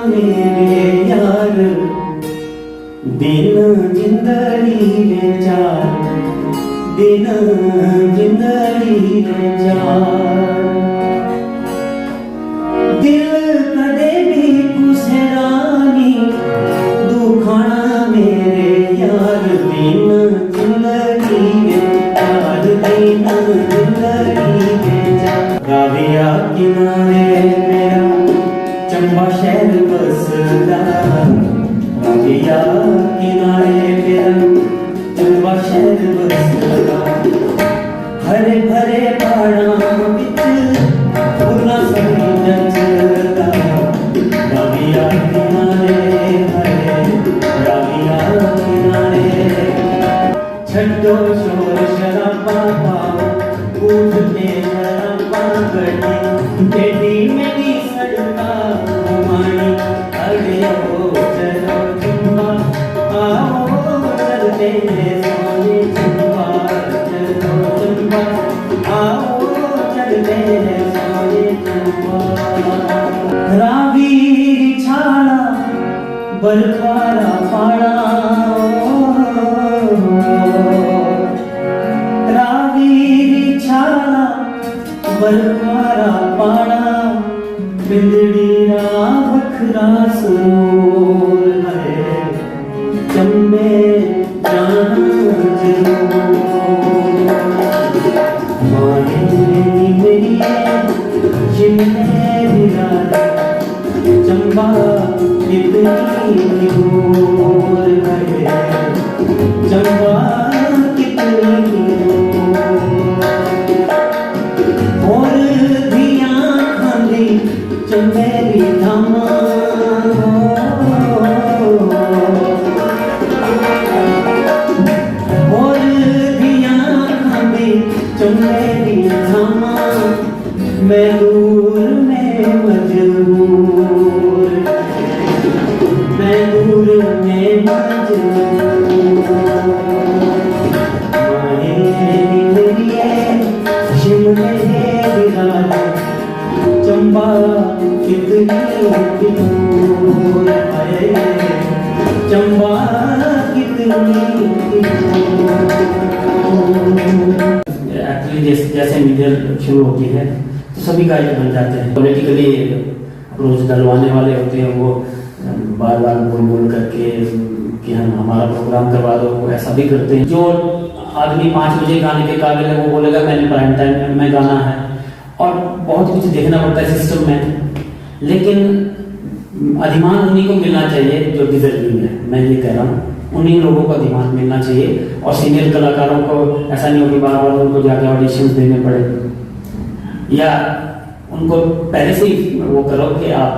मेरे यार दिन जिंदड़ी रे चार दिन जिंदड़ी रे चार दिल कदे भी कुसरानी दुखाना मेरे यार दिन जिंदड़ी रे चार दिन जिंदड़ी रे चार राविया किनारे मेरा चंबा शहर बसदा राविया किनारे मेरा चंबा शहर बसदा हरे भरे पहाड़ा विच फूलां सभी जचदा राविया किनारे हरे राविया किनारे छड्डो शोर शराबा पाओ उठ के शराबा गड्डी टेढ़ी मेरी सड़का घुमाई अरे ओ चलो चुम्बा आओ चलते सोने चुम्बा चलो चुम्बा आओ चलते सोने चुम्बा रावी छाड़ा बरखारा पाड़ा बरखारा पाड़ा बिंदड़ी रा बखरा सूर है चंबे जाना जरूर माने मेरी जिन्ने दिला चंबा कितनी दूर है चंबा कितनी चमेली धामा और दिया खांदी चमेली धामा मैं दूर में मजबूर मैं दूर में मजबूर माए मेरी शिमले दिला चंबा कितनी दूर है चंबा कितनी एक्चुअली जैसे मीडिया शुरू होती है तो सभी गायक बन जाते हैं। पॉलिटिकली अप्रोच डलवाने वाले होते हैं, वो बार बार बोल करके कि हम हमारा प्रोग्राम करवा दो, वो ऐसा भी करते हैं। जो आदमी 5 बजे गाने के काबिल है वो बोलेगा मैंने प्राइम टाइम में गाना है, और बहुत कुछ देखना पड़ता है सिस्टम में। लेकिन अधिमान उन्हीं को मिलना चाहिए जो डिजर्विंग है, मैं ये कह रहा हूँ, उन्हीं लोगों को अधिमान मिलना चाहिए। और सीनियर कलाकारों को ऐसा नहीं हो कि बार बार उनको जाके ऑडिशंस देने पड़े, या उनको पहले से ही वो करो कि आप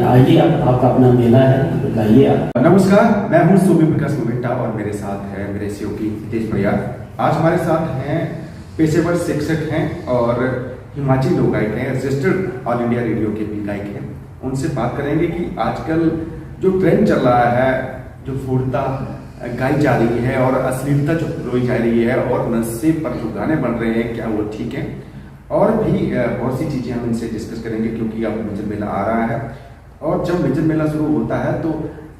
आइए, आपका अपना मेला है, गाइए आप। नमस्कार, मैं हूँ सूर्य प्रकाश मोमेंटा और मेरे साथ है मेरे सहयोगी हितेश भैया। आज हमारे साथ हैं पेशेवर शिक्षक हैं और हिमाचली लोक गायक हैं, रजिस्टर्ड ऑल इंडिया रेडियो के भी गायक हैं। उनसे बात करेंगे कि आजकल जो ट्रेंड चल रहा है, जो फूटता गाई जा रही है और अश्लीलता जो रोई जा रही है और नशे पर जो गाने बन रहे हैं, क्या वो ठीक है? और भी बहुत सी चीज़ें हम इनसे डिस्कस करेंगे, क्योंकि अब मिंजर मेला आ रहा है और जब मिंजर मेला शुरू होता है तो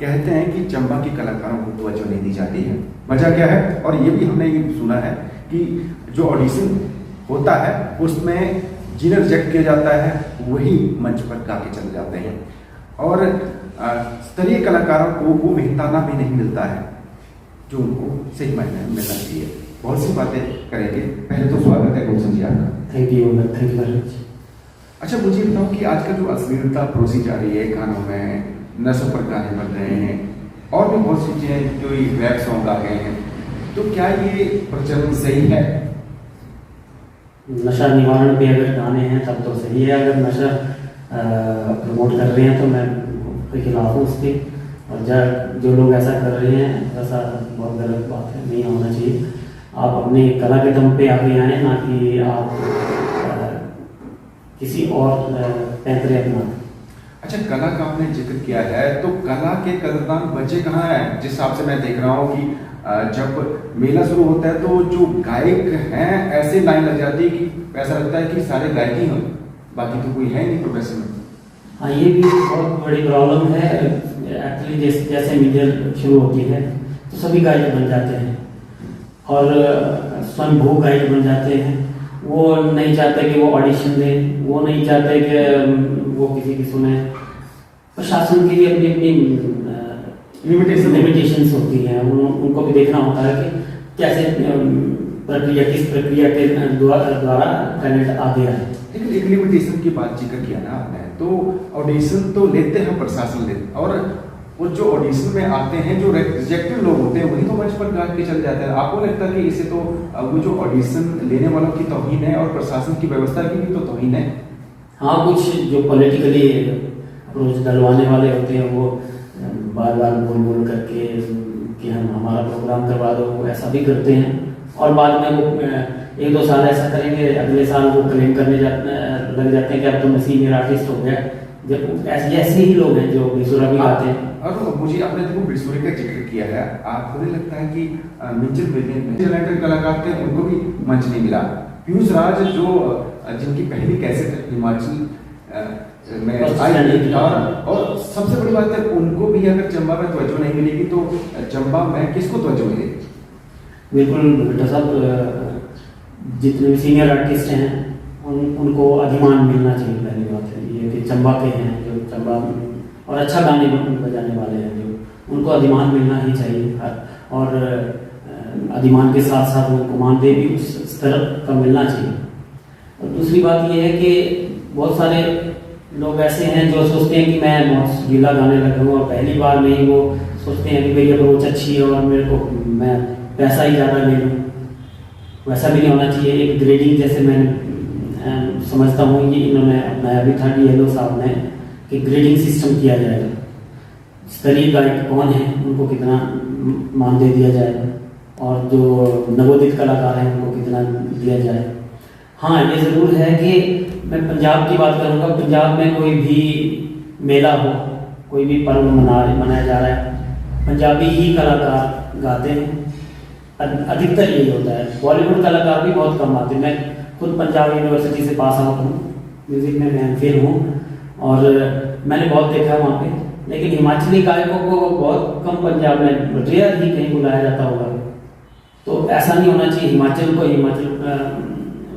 कहते हैं कि चंबा के कलाकारों को तवज्जो नहीं दी जाती है। वजह क्या है? और ये भी हमने ये सुना है कि जो ऑडिशन होता है उसमें जिन्हें रिजेक्ट किया जाता है वही मंच पर गा के चले जाते हैं, और स्तरीय कलाकारों को वो मेहनताना भी नहीं मिलता है जो उनको सही मायने में मिलना चाहिए। बहुत सी बातें करेंगे। पहले तो स्वागत है गुलशन जी आपका। Thank you very much. अच्छा, मुझे बताओ कि आजकल जो अश्लीलता परोसी जा रही है गानों में, नशों पर गाने बन रहे हैं और भी बहुत सी चीजें जो रैप सॉन्ग आ गए हैं, तो क्या ये प्रचलन सही है? नशा निवारण पे अगर गाने हैं तब तो सही है, अगर नशा प्रमोट कर रहे हैं तो मैं के खिलाफ हूँ उसके। और जो लोग ऐसा कर रहे हैं ऐसा बहुत गलत बात है, नहीं होना चाहिए। आप अपने कला के दम पे आगे आए, ना कि आप किसी और पैंतरे अपना। अच्छा, कला का आपने जिक्र किया है, तो कला के कदरदान बचे कहाँ हैं? जिस हिसाब से मैं देख रहा हूँ कि जब मेला शुरू होता है तो जो गायक हैं ऐसे लाइन लग जाती है कि ऐसा लगता है कि सारे गायक ही हों, बाकी तो कोई है नहीं प्रोफेशन में। हाँ, ये भी बहुत बड़ी प्रॉब्लम है एक्चुअली। जैसे मीडिया शुरू होती है तो सभी गाइड बन जाते हैं और स्वयंभू गाइड बन जाते हैं। वो नहीं चाहते कि वो ऑडिशन दें, वो नहीं चाहते कि वो किसी की सुने। प्रशासन की भी अपनी अपनी लिमिटेशंस होती हैं, उनको भी देखना होता है कि कैसे किस प्रक्रिया के द्वारा टैलेंट आ गया है। लेकिन एक लिमिटेशन की बात जिक्र किया ना आपने, तो ऑडिशन तो लेते हैं प्रशासन लेते, और वो जो ऑडिशन में आते हैं जो रिजेक्टेड लोग होते हैं वही तो मंच पर गा के चले जाते हैं। आपको लगता है कि इसे तो वो जो ऑडिशन लेने वालों की तौहीन है और प्रशासन की व्यवस्था की भी तो तौहीन है? हाँ, कुछ जो पॉलिटिकली अप्रोच डलवाने वाले होते हैं वो बार बार बोल करके कि हम हमारा प्रोग्राम करवा दो, वो ऐसा भी करते हैं। और बाद में वो 1-2 साल ऐसा करेंगे, अगले साल वो क्लेम करने लग जाते हैं कि अब तो मैं सीनियर आर्टिस्ट हो गया। जब ऐसे ही लोग हैं जो बेसुरा भी गाते हैं। और मुझे आपने देखो बेसुरे का जिक्र किया है, आपको नहीं लगता है कि मिंचल विलियम कलाकार थे उनको भी मंच नहीं मिला? पीयूष राज जो जिनकी पहली कैसेट हिमाचल में आई, और सबसे बड़ी बात है उनको भी अगर चंबा में तवज्जो नहीं मिलेगी तो चंबा में किसको तवज्जो मिलेगी? बिल्कुल बेटा साहब, जितने भी सीनियर आर्टिस्ट हैं उनको अधिमान मिलना चाहिए। पहली बात है ये कि चंबा के हैं जो चंबा और अच्छा गाने बजाने वाले हैं जो, उनको अधिमान मिलना ही चाहिए। और अधिमान के साथ साथ उनको मानदेय भी उस स्तर का मिलना चाहिए। और दूसरी बात ये है कि बहुत सारे लोग ऐसे हैं जो सोचते हैं कि मैं बहुत गीला गाने लगा हूँ, और पहली बार में ही वो सोचते हैं कि मेरी अप्रोच अच्छी है और मेरे को मैं पैसा ही ज़्यादा ले लूँ। वैसा भी नहीं होना चाहिए। एक ग्रेडिंग जैसे मैं समझता हूँ ये इन्होंने अपनाया भी था DLO साहब ने कि ग्रेडिंग सिस्टम किया जाएगा। स्तरीय गायक कौन है उनको कितना मानदेय दिया जाएगा, और जो नवोदित कलाकार हैं उनको कितना दिया जाए। हाँ, ये ज़रूर है कि मैं पंजाब की बात करूँगा। पंजाब में कोई भी मेला हो, कोई भी पर्व मनाया जा रहा है, पंजाबी ही कलाकार गाते हैं। अधिकतर यही होता है। बॉलीवुड कलाकार भी बहुत कम आते हैं। मैं खुद पंजाब यूनिवर्सिटी से पास आउट हूँ, म्यूज़िक में मैं MPhil हूँ, और मैंने बहुत देखा है वहाँ पे। लेकिन हिमाचली गायकों को बहुत कम पंजाब में रेयर ही कहीं बुलाया जाता होगा। तो ऐसा नहीं होना चाहिए। हिमाचल को हिमाचल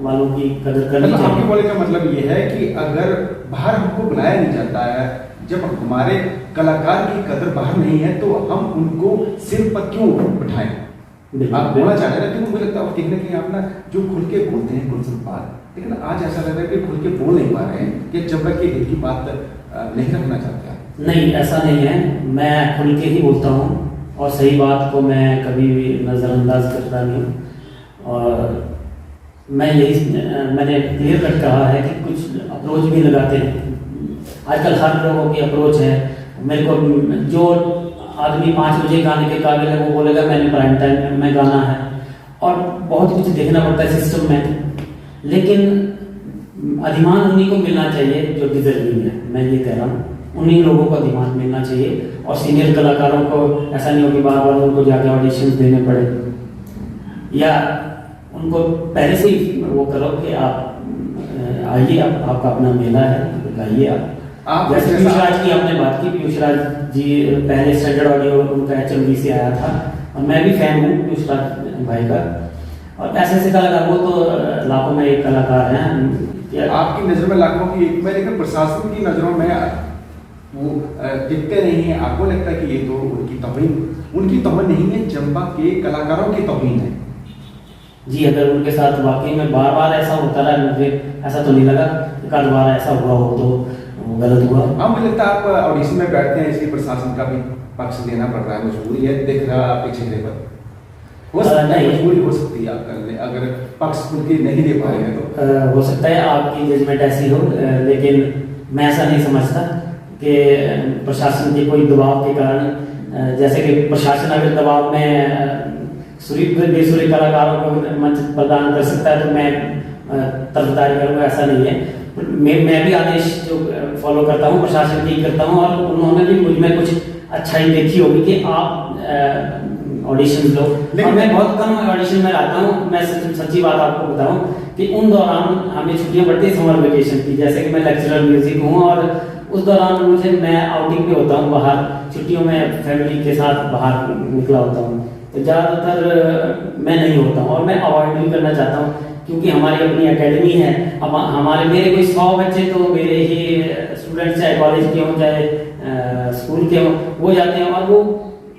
वालों की कदर करनी चाहिए। आपके बोले का मतलब ये है कि अगर बाहर हमको बुलाया नहीं जाता है, जब हमारे कलाकार की कदर बाहर नहीं है तो हम उनको सिर पर क्यों बिठाएं? आप बोलना चाह रहे हैं, लेकिन मुझे लगता है कहीं ना कहीं आप ना जो खुल के बोलते हैं गुलशन बात, लेकिन आज ऐसा लग रहा है कि खुल के बोल नहीं पा रहे हैं कि चंबा के हित की बात नहीं रखना चाहते हैं। नहीं, ऐसा नहीं है। मैं खुल के ही बोलता हूँ और सही बात को मैं कभी भी नज़रअंदाज करता नहीं हूँ। और मैंने क्लियर कट कहा है कि कुछ अप्रोच भी लगाते हैं। आजकल हर लोगों की अप्रोच है। मेरे को जो आदमी 5 बजे गाने के काबिल है वो बोलेगा मैंने प्राइम टाइम में गाना है, और बहुत कुछ देखना पड़ता है सिस्टम में। लेकिन अधिमान उन्हीं को मिलना चाहिए जो डिजर्विंग है। मैं ये कह रहा हूँ, उन्हीं लोगों को अधिमान मिलना चाहिए। और सीनियर कलाकारों को ऐसा नहीं हो कि बार बार उनको जाके ऑडिशन देने पड़े, या उनको पहले से ही वो करो कि आप आइए, आपका अपना मेला है, गाइए आप। जैसे पीयूष राज की आपने बात की, पीयूष राज जी पहले स्टैंडर्ड ऑडियो उनका HMV से आया था, और मैं भी फैन हूँ पीयूष राज भाई का। और ऐसे कलाकार, वो तो लाखों में एक कलाकार हैं। आपकी नज़र में लाखों की एक में, लेकिन प्रशासन की नज़रों में वो दिखते नहीं है। आपको लगता है कि ये तो उनकी तौहीन नहीं है, चंबा के कलाकारों की तौहीन है? जी, अगर उनके साथ वाकई में बार बार ऐसा होता रहा, मुझे ऐसा तो नहीं लगा एक आध बार ऐसा हुआ हो तो गलत हुआ। हाँ, मुझे लगता है आप ऑडिशन में बैठते हैं इसलिए प्रशासन का भी पक्ष देना पड़ रहा है, मजबूरी है, दिख रहा है आपके चेहरे पर। हो सकता है मजबूरी हो सकती है आपका, अगर पक्ष खुल के नहीं दे पा रहे हैं तो हो सकता है आपकी जजमेंट ऐसी हो, लेकिन मैं ऐसा नहीं समझता कि प्रशासन के कोई दबाव के कारण, जैसे कि प्रशासन अगर दबाव में बेसुरे कलाकारों को मंच प्रदान कर सकता है तो मैं तरफदारी करूँगा, ऐसा नहीं है। मैं भी आदेश जो फॉलो करता हूँ प्रशासन की करता हूँ, और उन्होंने भी मुझ में कुछ अच्छाई देखी होगी कि आप ऑडिशन लो। और मैं बहुत कम ऑडिशन में रहता हूँ। मैं सच्ची बात आपको बताऊँ कि उन दौरान हमें छुट्टियाँ पड़ती है समर वेकेशन की, जैसे कि मैं लेक्चरर म्यूजिक हूँ, और उस दौरान मैं आउटिंग पे होता हूँ बाहर, छुट्टियों में फैमिली के साथ बाहर निकला होता हूँ, तो ज़्यादातर मैं नहीं होता हूँ और मैं अवॉइड भी करना चाहता हूँ, क्योंकि हमारी अपनी एकेडमी है। अब मेरे कोई 100 बच्चे तो मेरे ही स्टूडेंट्स, चाहे कॉलेज के हों चाहे स्कूल के हों, वो जाते हैं और वो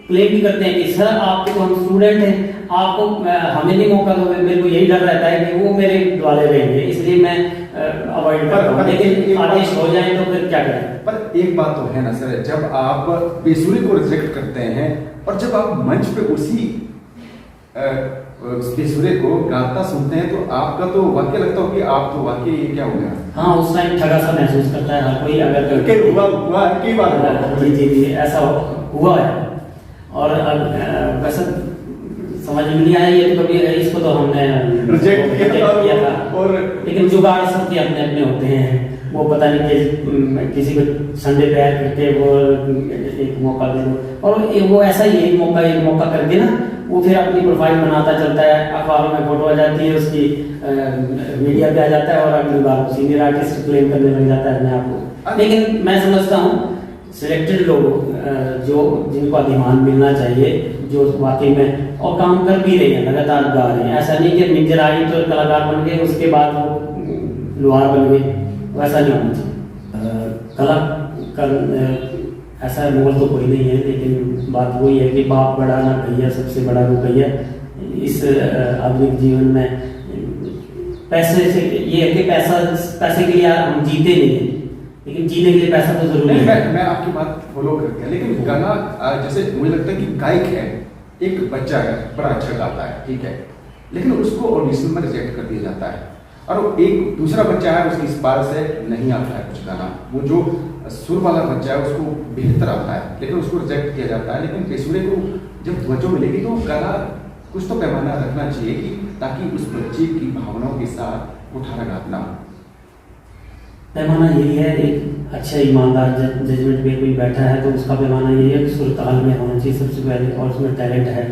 क्लेम भी करते हैं कि सर आपके तो हम स्टूडेंट हैं, आपको हमें नहीं मौका दोगे। मेरे को यही डर रहता है कि वो मेरे द्वारे रहेंगे, इसलिए मैं अवॉइड करता हूँ। लेकिन आदेश हो जाए तो फिर क्या करें। पर एक बात तो है ना सर, जब आप बेसुरी को रिजेक्ट करते हैं और जब आप मंच पे उसी बेसुरे को गाता सुनते हैं, तो आपका तो वाकई लगता हो कि आप तो वाकई ये क्या हो गया। हाँ, उस टाइम ठगा सा महसूस करता है हर कोई। अगर हुआ कई बार जी ऐसा हुआ है। और अब वैसे समझ में नहीं आया ये तो कभी, इसको तो हमने रिजेक्ट किया था। और लेकिन जुगाड़ सबके अपने अपने होते हैं, वो पता नहीं कि किसी को संडे पे ऐड करके वो एक मौका दे दो, और वो ऐसा ही एक मौका करके ना वो फिर अपनी प्रोफाइल बनाता चलता है, अखबारों में फोटो आ जाती है उसकी, मीडिया पे आ जाता है और अगली बार सीनियर आर्टिस्ट क्लेम करने लग जाता है अपने आप को। लेकिन मैं समझता हूँ सिलेक्टेड लोग जो जिनको अधिमान मिलना चाहिए, जो वाकई में और काम कर भी रहे हैं, लगातार गा रहे हैं, ऐसा नहीं कि मिंजर आई तो कलाकार बन गए उसके बाद वो लोहार बन गए, वैसा नहीं होना चाहिए। कला कर ऐसा मोल तो कोई नहीं है, लेकिन बात वही है कि बाप बड़ा ना भैया, सबसे बड़ा रुपया। इस आधुनिक जीवन में पैसे से ये है कि पैसे के लिए हम जीते नहीं है, लेकिन जीने के लिए पैसा तो जरूरी है। मैं आपकी बात फॉलो करते हैं, लेकिन गाना जैसे मुझे लगता है कि गायक है, एक बच्चा है बड़ा अच्छा गाता है, ठीक है, लेकिन उसको ऑडिशन में रिजेक्ट कर दिया जाता है, और एक दूसरा बच्चा है उसकी इस बार से नहीं आता है कुछ गाना, वो जो सुर वाला बच्चा है उसको बेहतर आता है, लेकिन उसको रिजेक्ट किया जाता है। लेकिन बेसुरे को जब तवज्जो मिलेगी तो गाना कुछ तो पैमाना रखना चाहिए कि ताकि उस बच्चे की भावनाओं के साथ उठाना गाना हो। पैमाना यही है, एक अच्छा ईमानदार जजमेंट पे कोई बैठा है तो उसका पैमाना यही है कि सुर ताल में होना चाहिए सबसे पहले, और उसमें टैलेंट है।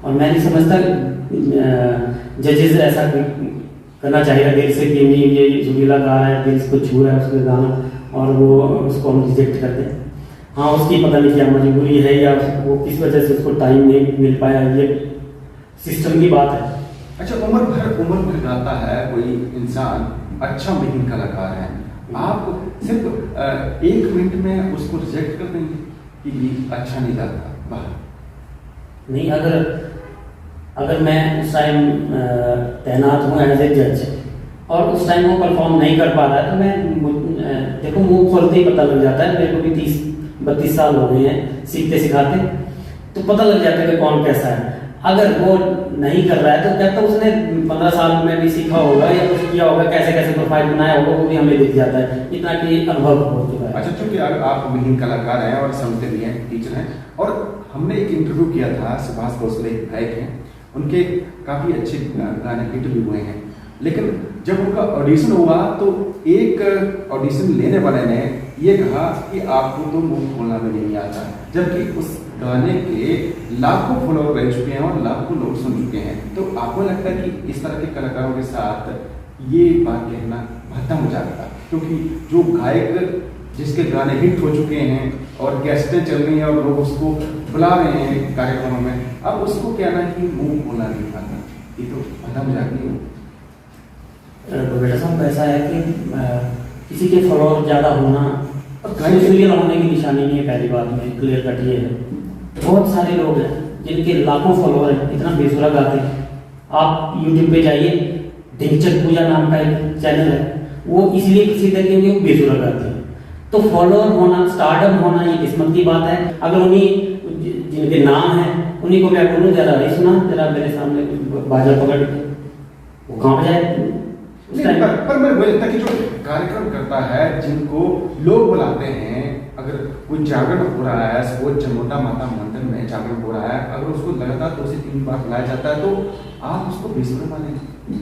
और मैं नहीं समझता जजेस ऐसा करना चाहिए दिल से कि नहीं ये सुरीला गा रहा है, दिल को छू रहा है उसका गाना, और वो उसको हम रिजेक्ट कर दें। हाँ, उसकी पता नहीं क्या मजबूरी है या वो किस वजह से उसको टाइम नहीं मिल पाया, ये सिस्टम की बात है। अच्छा, उम्र भर गाता है कोई इंसान, अच्छा महीन कलाकार है, आप सिर्फ 1 मिनट में उसको रिजेक्ट कर देंगे कि ये अच्छा नहीं गाता बाहर? नहीं, अगर मैं उस टाइम तैनात हूँ एज ए जज और उस टाइम वो परफॉर्म नहीं कर पा रहा है तो मैं देखो मुंह खोलते ही पता लग जाता है। मेरे को भी 30-32 साल हो गए हैं सीखते सिखाते, तो पता लग जाता है कि कौन कैसा है। अगर वो नहीं कर रहा है तो क्या तो उसने 15 साल में भी सीखा होगा या कुछ किया होगा, कैसे कैसे प्रोफाइल बनाया होगा, वो भी हमें दिख जाता है, इतना कि अनुभव हो चुका है। अच्छा, चूंकि आप महीन कलाकार हैं और समझते भी हैं, टीचर हैं, और हमने एक इंटरव्यू किया था, सुभाष भोसले गायक हैं, उनके काफ़ी अच्छे गाने हिट भी हुए हैं, लेकिन जब उनका ऑडिशन हुआ तो एक ऑडिशन लेने वाले ने ये कहा कि आपको तो मुंह खोलना में नहीं आता, जबकि उस गाने के लाखों फॉलोअर रह चुके हैं और लाखों लोग सुन चुके हैं। तो आपको लगता है कि इस तरह के कलाकारों के साथ ये बात कहना भद्दा हो जाता है, क्योंकि जो गायक जिसके गाने हिट हो चुके हैं और कैसेटें चल रही हैं और लोग उसको बुला रहे हैं कार्यक्रमों में, अब उसको कहना कि मुंह खोलना नहीं आता, ये तो भद्दा मजाक नहीं हो। तो बेटा साहब ऐसा है कि किसी के फॉलोअर ज़्यादा होना सुशील होने की निशानी नहीं है। पहली बात में क्लियर कट ये है, बहुत सारे लोग हैं जिनके लाखों फॉलोअर हैं, इतना बेसुरा गाते हैं। आप यूट्यूब पे जाइए, ढिंचक पूजा नाम का एक चैनल है, वो इसलिए प्रसिद्ध है क्योंकि वो बेसुरा गाते हैं। तो फॉलोअर होना, स्टारडम होना ये किस्मत की बात है। अगर उन्हीं जिनके नाम है उन्हीं को मैं बोलूँ जरा नहीं सुना, जरा मेरे सामने बाजा पकड़ के वो कहाँ जाए। पर मैं लगता कि जो कार्यक्रम करता है, जिनको लोग बुलाते हैं, अगर कोई जागरण हो रहा है, सपोज चमोटा माता मंदिर में जागरण हो रहा है, अगर उसको लगातार 2 से 3 बार बुलाया जाता है तो आप उसको बेसुरा मानेंगे?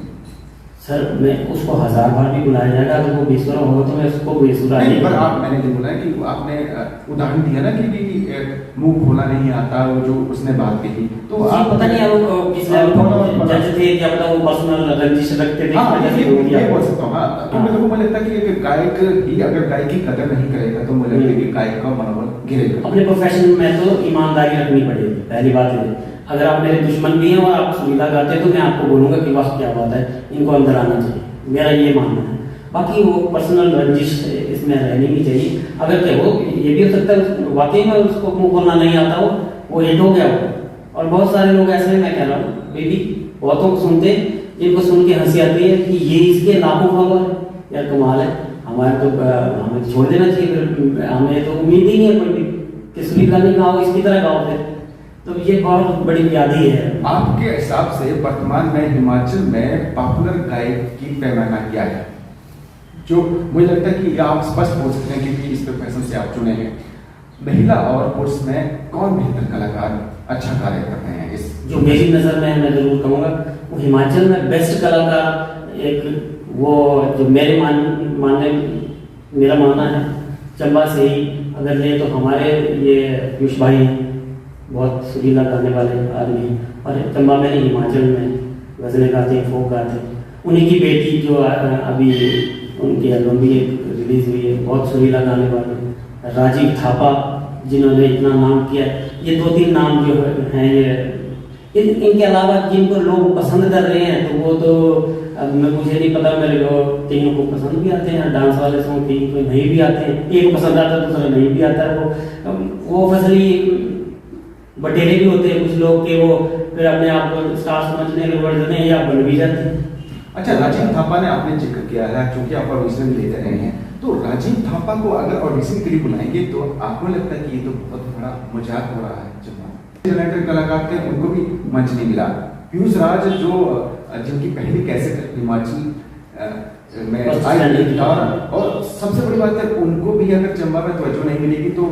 सर मैं उसको 1000 बार भी बुलाया जाएगा, अगर वो बेसुरा होगा तो मैं उसको बेसुरा नहीं, नहीं पर कहूँगा। आप मैंने जो बोला है कि आपने उदाहरण दिया ना कि मुंह खोला नहीं आता, वो जो उसने बात कही, तो जी, आप पता नहीं अब किस लेवल पर जज थे, क्या पता वो पर्सनल रंजिश रखते थे, हाँ, इस वजह से ये बोल दिया। बोल सकता हूँ। हाँ, तो मेरे को मुझे लगता है कि एक गायक ही अगर गायक की कदर नहीं करेगा तो मुझे लगता है कि गायक का मनोबल गिरेगा। अपने प्रोफेशन में तो ईमानदारी रखनी पड़ेगी, पहली बात है। अगर आप मेरे दुश्मन भी हैं और आप सुरीला गाते हैं तो मैं आपको बोलूंगा कि वाह क्या बात है, इनको अंदर आना चाहिए, मेरा ये मानना है। बाकी वो पर्सनल रंजिश इसमें रहनी नहीं चाहिए। अगर क्या हो, ये भी हो सकता है वाकई में उसको मुंह खोलना नहीं आता हो, वो हिट हो गया हो। और बहुत सारे लोग ऐसे हैं, मैं कह रहा हूँ बेबी, बहुतों को सुनते हैं जिनको सुन के हंसी आती है कि ये इसके लाखों फॉलोअर, यार कमाल है। हमारे तो हमें छोड़ देना चाहिए, फिर हमें तो उम्मीद ही नहीं है कोई भी कि सुरीला नहीं गाओ, इसकी तरह गाओ फिर। तो ये बहुत बड़ी व्याधि है। आपके हिसाब से वर्तमान में हिमाचल में पॉपुलर गायक की पैमाना क्या है? जो मुझे लगता है कि आप स्पष्ट बोल सकते हैं क्योंकि इस प्रोफेशन से आप चुने हैं, महिला और पुरुष में कौन बेहतर कलाकार अच्छा कार्य कर रहे हैं? इस जो मेरी नज़र में मैं जरूर कहूँगा वो हिमाचल में बेस्ट कलाकार एक वो जो मेरा मानना है, चंबा से ही अगर ले तो हमारे ये पीयूष भाई हैं, बहुत सुरीला गाने वाले आदमी हैं। और चंबा में नहीं, हिमाचल में गज़लें गाते हैं, फोक गाते हैं। उन्हीं की बेटी जो अभी उनकी एल्बम भी रिलीज हुई है, बहुत सुरीला गाने वाले राजीव थापा, जिन्होंने इतना नाम किया। ये 2-3 नाम जो हैं ये इनके अलावा जिनको लोग पसंद कर रहे हैं तो वो तो अब मुझे नहीं पता, मेरे लोग कईयों को पसंद भी आते हैं डांस वाले सॉन्ग, कहीं को नहीं भी आते हैं, एक पसंद आता है दूसरा नहीं भी आता है। वो फसली बटेरे भी होते हैं कुछ लोग के, वो फिर अपने आप को स्टार समझने के वर्ड में या बन भी जाते हैं। अच्छा, राजीव थापा ने आपने जिक्र किया है, क्योंकि आप ऑडिशन लेते रहे हैं, तो राजीव थापा को अगर ऑडिशन के लिए बुलाएंगे तो आपको लगता है कि ये तो बहुत बड़ा मजाक हो रहा है? टैलेंटेड कलाकार थे, उनको भी मंच नहीं मिला। पीयूष राज जो जिनकी पहली कैसेट हिमाचल में आई, और सबसे बड़ी बात है उनको भी अगर चंबा में तवज्जो नहीं मिलेगी तो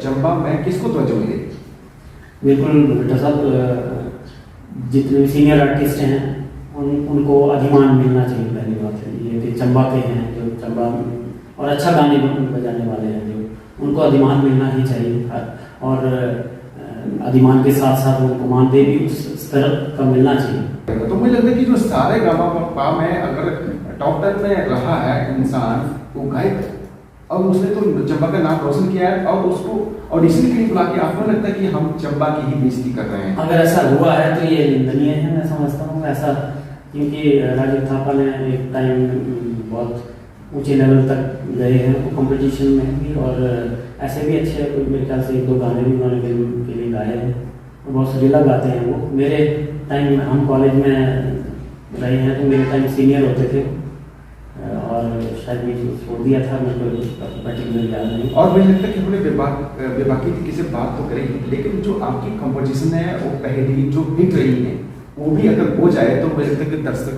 चंबा में किसको तवज्जो मिलेगी? बिल्कुल बेटा साहब, जितने भी सीनियर आर्टिस्ट हैं उनको अधिमान मिलना चाहिए। पहली बात है ये कि चंबा के हैं जो चंबा और अच्छा गाने बजाने वाले हैं, जो उनको अधिमान मिलना ही चाहिए। और अधिमान के साथ साथ उनको मानदेय भी उस स्तर का मिलना चाहिए। तो मुझे लगता है कि जो सारे गामा में अगर टॉप 10 में रहा है इंसान, वो गायक, और उसने तो चंबा का नाम रोशन किया है और उसको ऑडिशन के लिए बुला के आपको लगता है कि हम चंबा की ही बेइज्जती कर रहे हैं? अगर ऐसा हुआ है तो ये निंदनीय है, मैं समझता हूँ ऐसा, क्योंकि राजीव थापा ने एक टाइम बहुत ऊंचे लेवल तक गए हैं वो कंपटीशन में भी, और ऐसे भी अच्छे मेरे ख्याल से 1-2 गाने भी उन्होंने फिल्म के लिए गाए हैं, बहुत सुरीला गाते हैं वो। मेरे टाइम हम कॉलेज में रहे हैं तो मेरे टाइम सीनियर होते थे, और शायद भी छोड़ दिया था, मेरे को पर्टिकुलर याद नहीं। और मुझे लगता है कि हमने बेबाकी की किसी बात तो करी, लेकिन जो आपकी कंपोजिशन है वो पहली जो हिट रही है वो भी अगर हो जाए तो मुझे लगता है कि दर्शक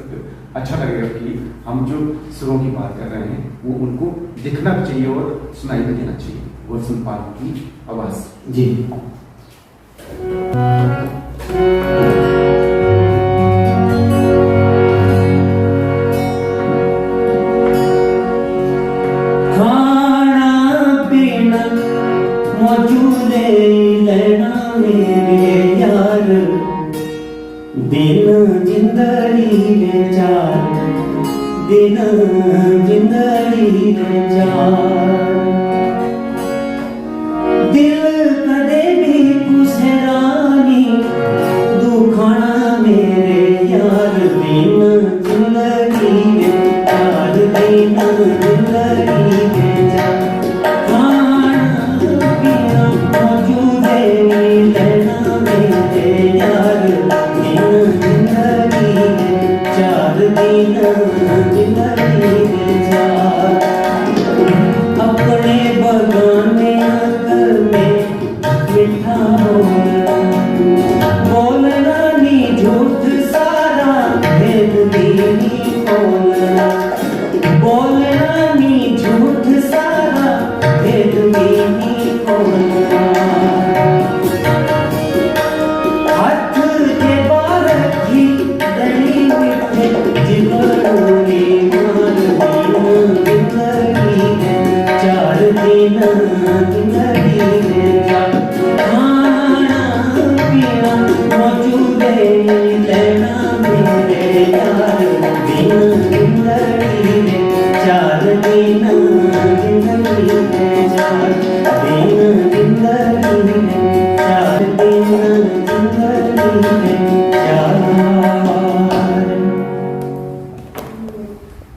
अच्छा लगेगा कि हम जो सुरों की बात कर रहे हैं वो उनको दिखना भी चाहिए और सुनाई भी देना चाहिए। गुलशन पाल की आवाज। जी खाना पीना मौजूद लेना मेरे यार, दिन जिंदड़ी रे चार, दिन जिंदड़ी रे चार। दिल कदे भी कुसरानी दुखाना मेरे यार, दिन जिंदड़ी रे चार, दिन जिंदड़ी रे चार। खाना पीना मौजूद लेना मेरे यार, दिन जिंदड़ी रे चार, दिन जिंदड़ी रे चार। अपने बगाने घर में मिठा बोलना नी झूठ सारा भेद भी नी बोलना, बोलना नी झूठ सारा बिना जिंदगी में चार खाना पीना मौजूदे लेना मेरे यार बिना जिंदगी में चार बिना जिंदगी में चार बिना जिंदगी में चार बिना जिंदगी में चार।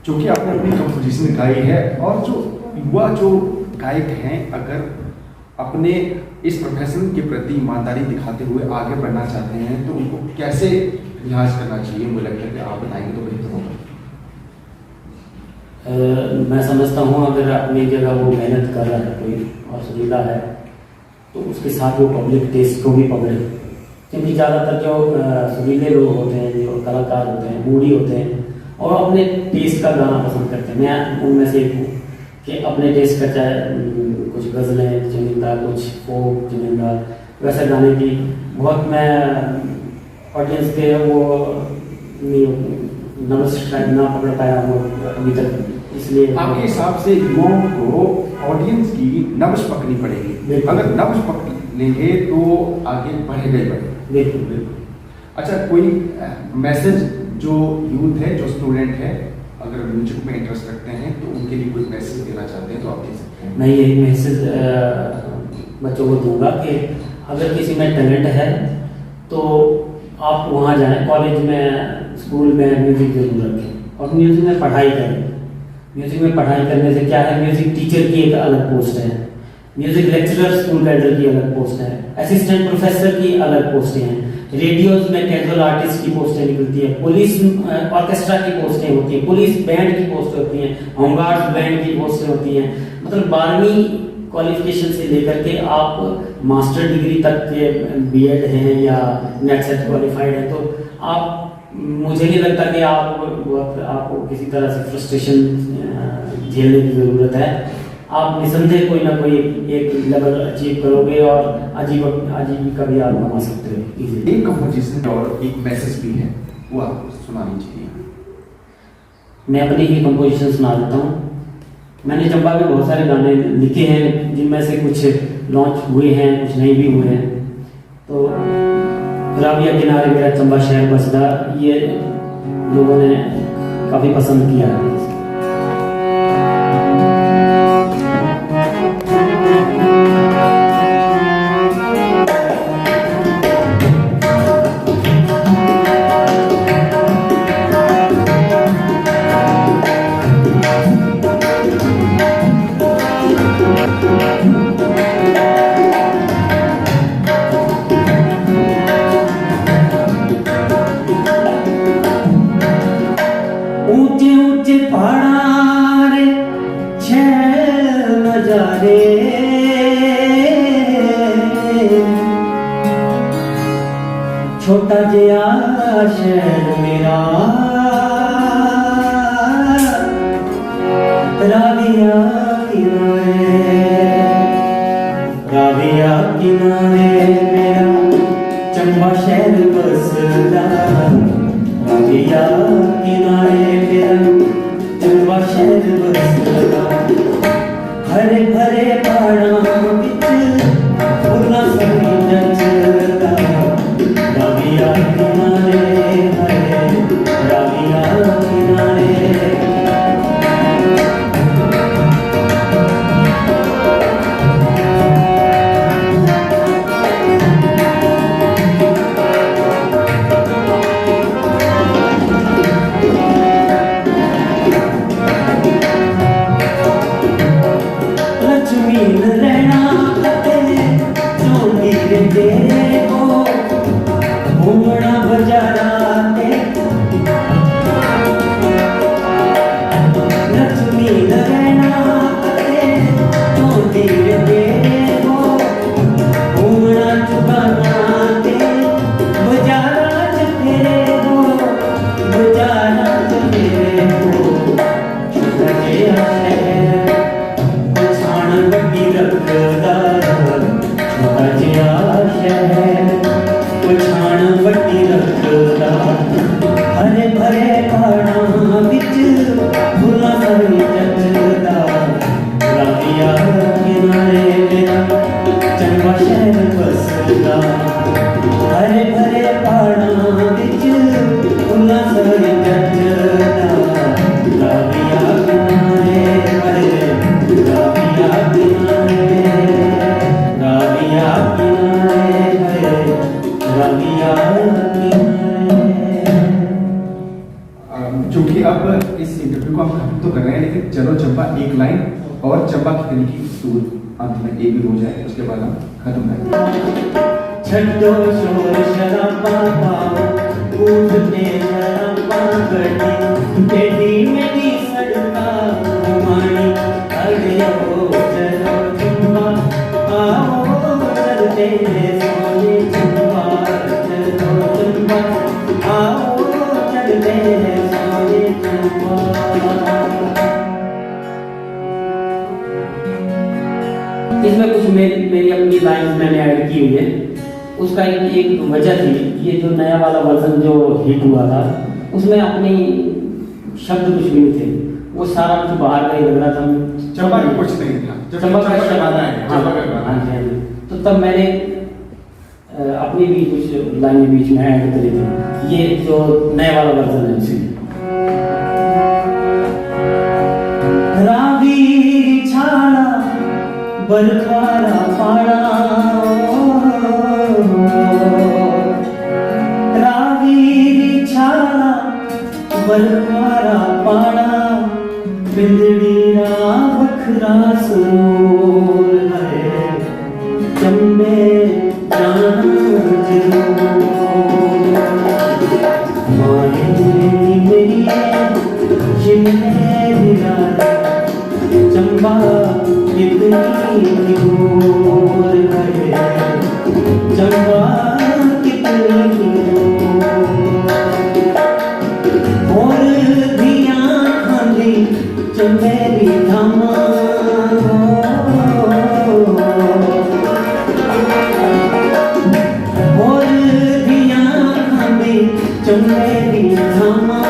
जो कि आपने अपनी कंपोजिशन गाई है, और जो युवा जो गायक हैं अगर अपने इस प्रोफेशन के प्रति ईमानदारी दिखाते हुए आगे बढ़ना चाहते हैं तो उनको कैसे रियाज करना चाहिए, मुझे लगता है कि आप बताएंगे तो बेहतर होगा। मैं समझता हूँ अगर अपनी जगह वो मेहनत कर रहा है कोई और सुरीला है तो उसके साथ वो पब्लिक टेस्ट को भी पकड़े, क्योंकि ज़्यादातर जो सुरीले लोग होते हैं, जो कलाकार होते हैं, मूडी होते हैं और अपने टेस्ट का गाना पसंद करते हैं। मैं उनमें से एक हूँ कि अपने टेस्ट का, चाहे कुछ गज़लें चुनिंदा, कुछ फोक चुनिंदा, वैसे गाने की बहुत मैं ऑडियंस के वो नर्वस टाइप ना पकड़ पाया हूँ अभी तक, इसलिए आपके हिसाब से युवाओं को ऑडियंस की नब्ज पकड़नी पड़ेगी, अगर नब्ज पकड़ लेंगे तो आगे बढ़ेगा ही बढ़ेगा। बिल्कुल बिल्कुल। अच्छा, कोई मैसेज जो यूथ है, जो स्टूडेंट है, अगर म्यूजिक में इंटरेस्ट रखते हैं तो उनके लिए कोई मैसेज देना चाहते हैं तो आप दे सकते हैं। मैं यही मैसेज बच्चों को दूंगा कि अगर किसी में टैलेंट है तो आप वहाँ जाएं, कॉलेज में, स्कूल में म्यूजिक जरूर रखें और म्यूजिक में पढ़ाई करें। म्यूजिक में पढ़ाई करने से क्या है, म्यूजिक टीचर की एक अलग पोस्ट है, म्यूजिक लेक्चरर स्कूल कैडर की अलग पोस्ट है, असिस्टेंट प्रोफेसर की अलग पोस्टें हैं, रेडियोज में कैजुअल आर्टिस्ट की पोस्टें निकलती है, पुलिस ऑर्केस्ट्रा की पोस्टें होती हैं, पुलिस बैंड की पोस्टें होती हैं, होमगार्ड्स बैंड की पोस्टें होती हैं। मतलब 12वीं क्वालिफिकेशन से लेकर के आप मास्टर डिग्री तक के बीएड हैं या नेट सेट क्वालिफाइड है, तो आप, मुझे नहीं लगता कि आपको किसी तरह से फ्रस्ट्रेशन झेलने की ज़रूरत है। आप निसंदेह कोई ना कोई एक लेवल अचीव करोगे और आजीविका भी आप कमा सकते हो। एक कंपोजिशन और एक मैसेज भी है, वो आपको सुनानी चाहिए। मैं अपनी ही कंपोजिशन सुना देता हूँ। मैंने चंबा में बहुत सारे गाने लिखे हैं, जिनमें से कुछ लॉन्च हुए हैं, कुछ नहीं भी हुए हैं। तो राविया किनारे मेरा चंबा शहर बसदा, ये लोगों ने काफ़ी पसंद किया है। ऊंचे ऊंचे पहाड़ रे छैल नजारे, छोटा जिया शहर मेरा राविया किनारे, राविया किनारे मेरा चंबा शहर बसदा, राविया किनारे मेरा चंबा शहर बसदा। हरे भरे पहाड़ां विच फुल्लां सभी जचदा, राविया किनारे हरे राविया किनारे। लक्ष्मीन रहना चोली तेरे को घूमना बजारा ते, लक्ष्मीन रहना चोली तेरे को घूमना चुकाना ते, बजारा च तेरे को, बजारा च तेरे को। छोटा जिहा शहर पछाण बड़ी रखदा, छोटा जिहा शहर पछाण बड़ी रखदा। हरे भरे पहाड़ां विच फुल्लां सभी जचदा, रहे हैं, लेकिन चलो चंपा एक लाइन और चंपा की कली की सूर अंत में ये भी हो जाए, उसके बाद हम खत्म करेंगे। छड्डो शोर शराबा पाओ उठते शराबा गड्डी टेढ़ी मेरी सड़का घुमानी अरे ओ चलो चंपा आओ चलते सोने चंपा चलो चंपा आओ चलते सोने चंपा। इसमें कुछ मेरी अपनी लाइन मैंने ऐड की हुई है। उसका एक वजह थी, ये जो नया वाला वर्जन जो हिट हुआ था उसमें अपनी शब्द कुछ भी नहीं थे, वो सारा कुछ बाहर का ही लग रहा था। चंपा का कुछ नहीं था, चंपा का गाना है, चंपा का गाना है। हाँ जी। तो तब मैंने अपनी भी कुछ लाइनें बीच में ऐड करी थी, ये जो नया वाला वर्जन है उसी रावी छाड़ा बरखारा पाड़ा रावी छाड़ा बरखारा पाड़ा बिंदड़ी रा बखरा सुरूर है चंबे जाना जरूर माए मेरी शिमले दिला चंबा कितनी दूर है चंबा कितनी और दिया खाली चंबेरी धामा और दिया खाली चंबेरी धामा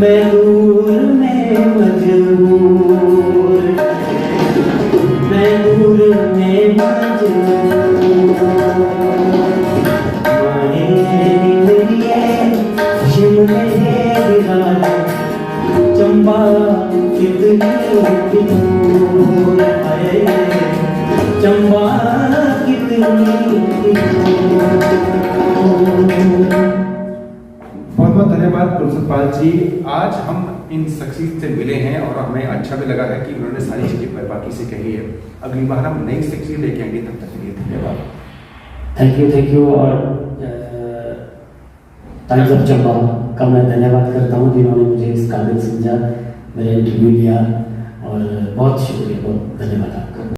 मैं दूर में मजबूर मैं दूर में मजबूर माए मेरी शिमले दिला चंबा कितनी दूर है चंबा कितनी बहुत बहुत धन्यवाद तुलसीपाल पाल जी। आज हम इन शख्सियत से मिले हैं और हमें अच्छा भी लगा है कि उन्होंने सारी चीजें बाकी से कही है। अगली बार हम नई शख्सियत लेके आएंगे, तब तक के लिए धन्यवाद। Thank you. और टाइम्स ऑफ चंबा का मैं धन्यवाद करता हूँ जिन्होंने मुझे इस काबिल समझा, मेरा इंटरव्यू लिया, और बहुत शुक्रिया, बहुत धन्यवाद आपका।